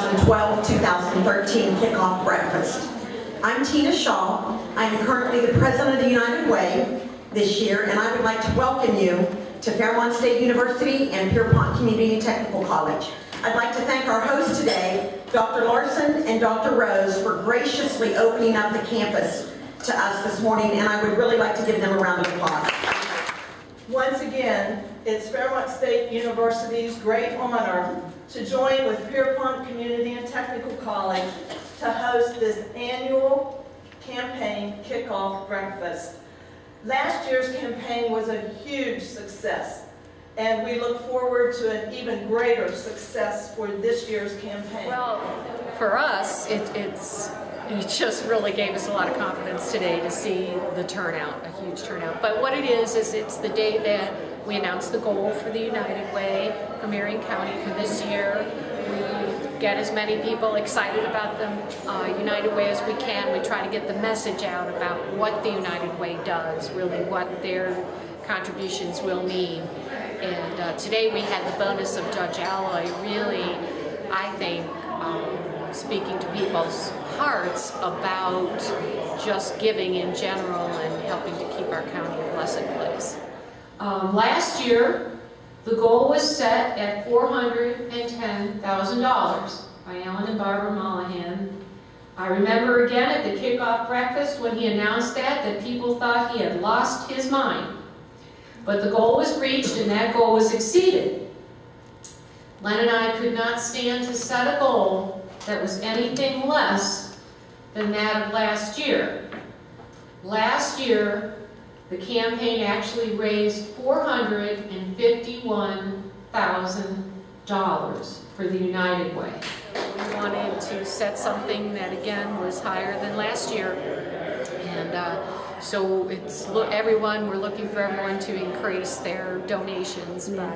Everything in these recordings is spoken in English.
2012-2013 kickoff breakfast. I'm Tina Shaw. I am currently the president of the United Way this year, and I would like to welcome you to Fairmont State University and Pierpont Community and Technical College. I'd like to thank our hosts today, Dr. Larson and Dr. Rose, for graciously opening up the campus to us this morning, and I would really like to give them a round of applause. Once again, it's Fairmont State University's great honor to join with Pierpont Community and Technical College to host this annual campaign kickoff breakfast. Last year's campaign was a huge success, and we look forward to an even greater success for this year's campaign. Well, for us, it just really gave us a lot of confidence today to see the turnout, a huge turnout. But what it is it's the day that we announced the goal for the United Way for Marion County for this year. We get as many people excited about the United Way as we can. We try to get the message out about what the United Way does, really what their contributions will mean. And today we had the bonus of Judge Alloy really, I think, speaking to people's hearts about just giving in general and helping to keep our county a blessed place. Last year, the goal was set at $410,000 by Alan and Barbara Mollahan. I remember again at the kickoff breakfast when he announced that people thought he had lost his mind. But the goal was reached and that goal was exceeded. Len and I could not stand to set a goal that was anything less than that of last year. Last year, the campaign actually raised $451,000 for the United Way. We wanted to set something that again was higher than last year, and so we're looking for everyone to increase their donations by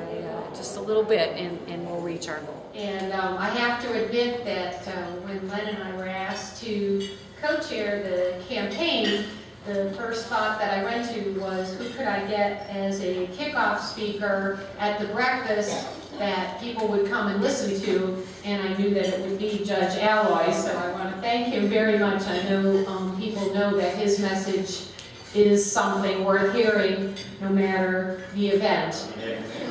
just a little bit, and we'll reach our goal. And I have to admit that when Len and I were asked to co-chair the campaign, the first thought that I went to was, who could I get as a kickoff speaker at the breakfast that people would come and listen to, and I knew that it would be Judge Alloy, so I want to thank him very much. I know people know that his message is something worth hearing no matter the event.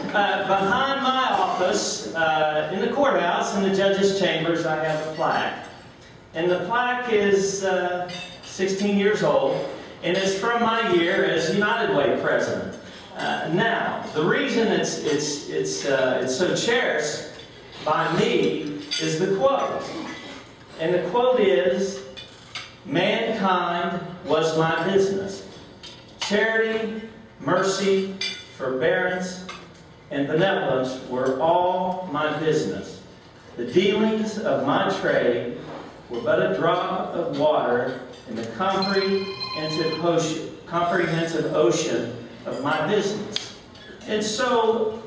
Behind my office, in the courthouse, in the judge's chambers, I have a plaque. And the plaque is 16 years old, and it's from my year as United Way president. Now, the reason it's so cherished by me is the quote. And the quote is, "Mankind was my business. Charity, mercy, forbearance, and benevolence were all my business. The dealings of my trade were but a drop of water in the comprehensive ocean of my business." And so,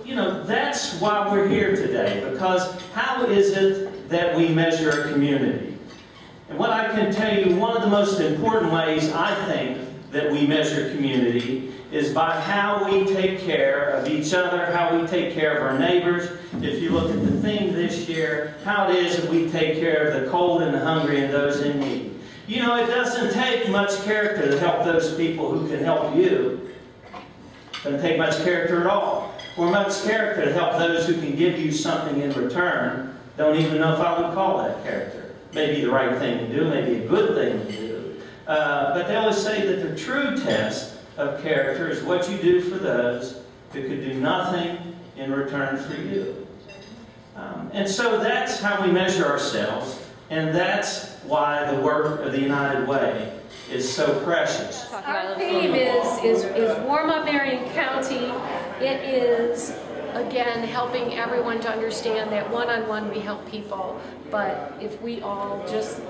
that's why we're here today, because how is it that we measure a community? And what I can tell you, one of the most important ways I think that we measure community is by how we take care of each other, how we take care of our neighbors. If you look at the theme this year, how it is that we take care of the cold and the hungry and those in need. It doesn't take much character to help those people who can help you. It doesn't take much character at all. Or much character to help those who can give you something in return. Don't even know if I would call that character. Maybe the right thing to do, maybe a good thing to do. But they always say that the true test of character is what you do for those who could do nothing in return for you. And so that's how we measure ourselves, and that's why the work of the United Way is so precious. Our theme is Warm Up Marion County. It is, again, helping everyone to understand that one-on-one we help people, but if we all just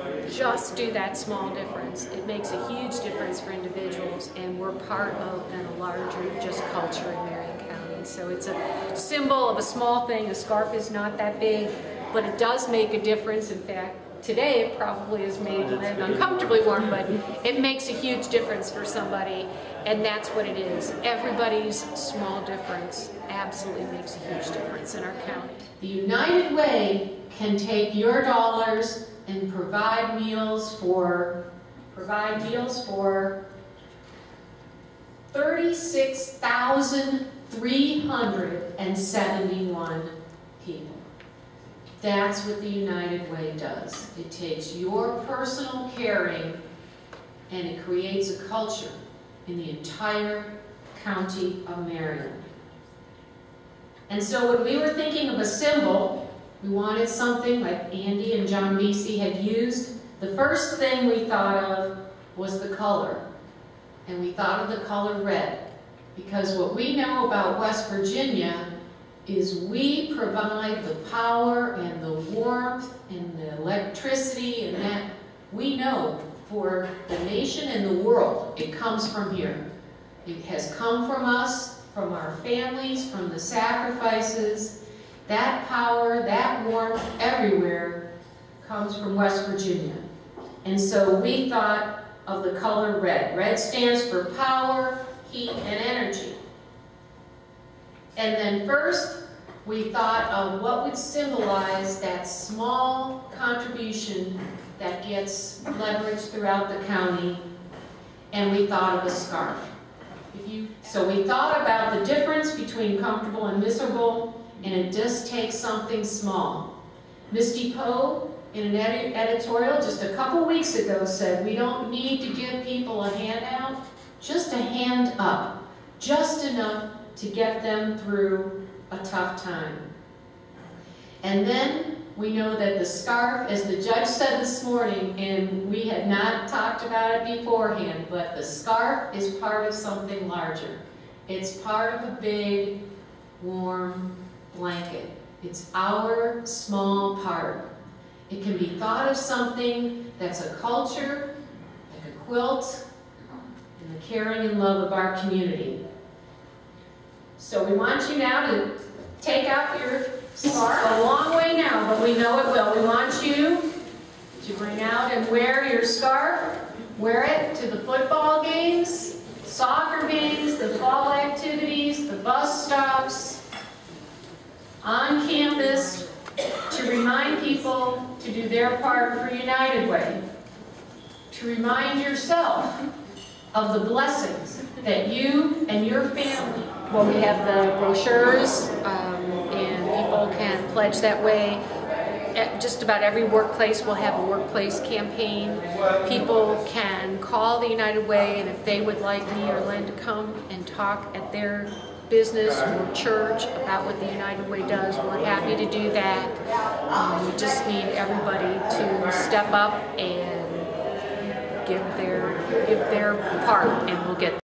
do that small difference, it makes a huge difference for individuals, and we're part of then a larger just culture in Marion County. So it's a symbol of a small thing. A scarf is not that big, but it does make a difference. In fact, today it probably has made Lynn uncomfortably warm, but it makes a huge difference for somebody, and that's what it is. Everybody's small difference absolutely makes a huge difference in our county. The United Way can take your dollars and provide meals for 36,371 people. That's what the United Way does. It takes your personal caring and it creates a culture in the entire county of Marion. And so when we were thinking of a symbol, we wanted something like Andy and John Macy had used. The first thing we thought of was the color. And we thought of the color red. Because what we know about West Virginia is we provide the power and the warmth and the electricity and that we know for the nation and the world. It comes from here. It has come from us, from our families, from the sacrifices. That power, that warmth everywhere comes from West Virginia. And so we thought of the color red. Red stands for power, heat, and energy. And then first, we thought of what would symbolize that small contribution that gets leveraged throughout the county, and we thought of a scarf. So we thought about the difference between comfortable and miserable, and it just takes something small. Misty Poe, in an editorial just a couple weeks ago, said we don't need to give people a handout, just a hand up, just enough to get them through a tough time. And then we know that the scarf, as the judge said this morning, and we had not talked about it beforehand, but the scarf is part of something larger. It's part of a big, warm blanket. It's our small part. It can be thought of something that's a culture, like a quilt, and the caring and love of our community. So we want you now to take out your scarf. A long way now, but we know it will. We want you to bring out and wear your scarf. Wear it to the football games, soccer games, the fall activities, the bus stops, on campus, to remind people to do their part for United Way. To remind yourself of the blessings that you and your family. Well, we have the brochures, and people can pledge that way. At just about every workplace will have a workplace campaign. People can call the United Way, and if they would like me or Len to come and talk at their business or church about what the United Way does, we're happy to do that. We just need everybody to step up and give their part, and we'll get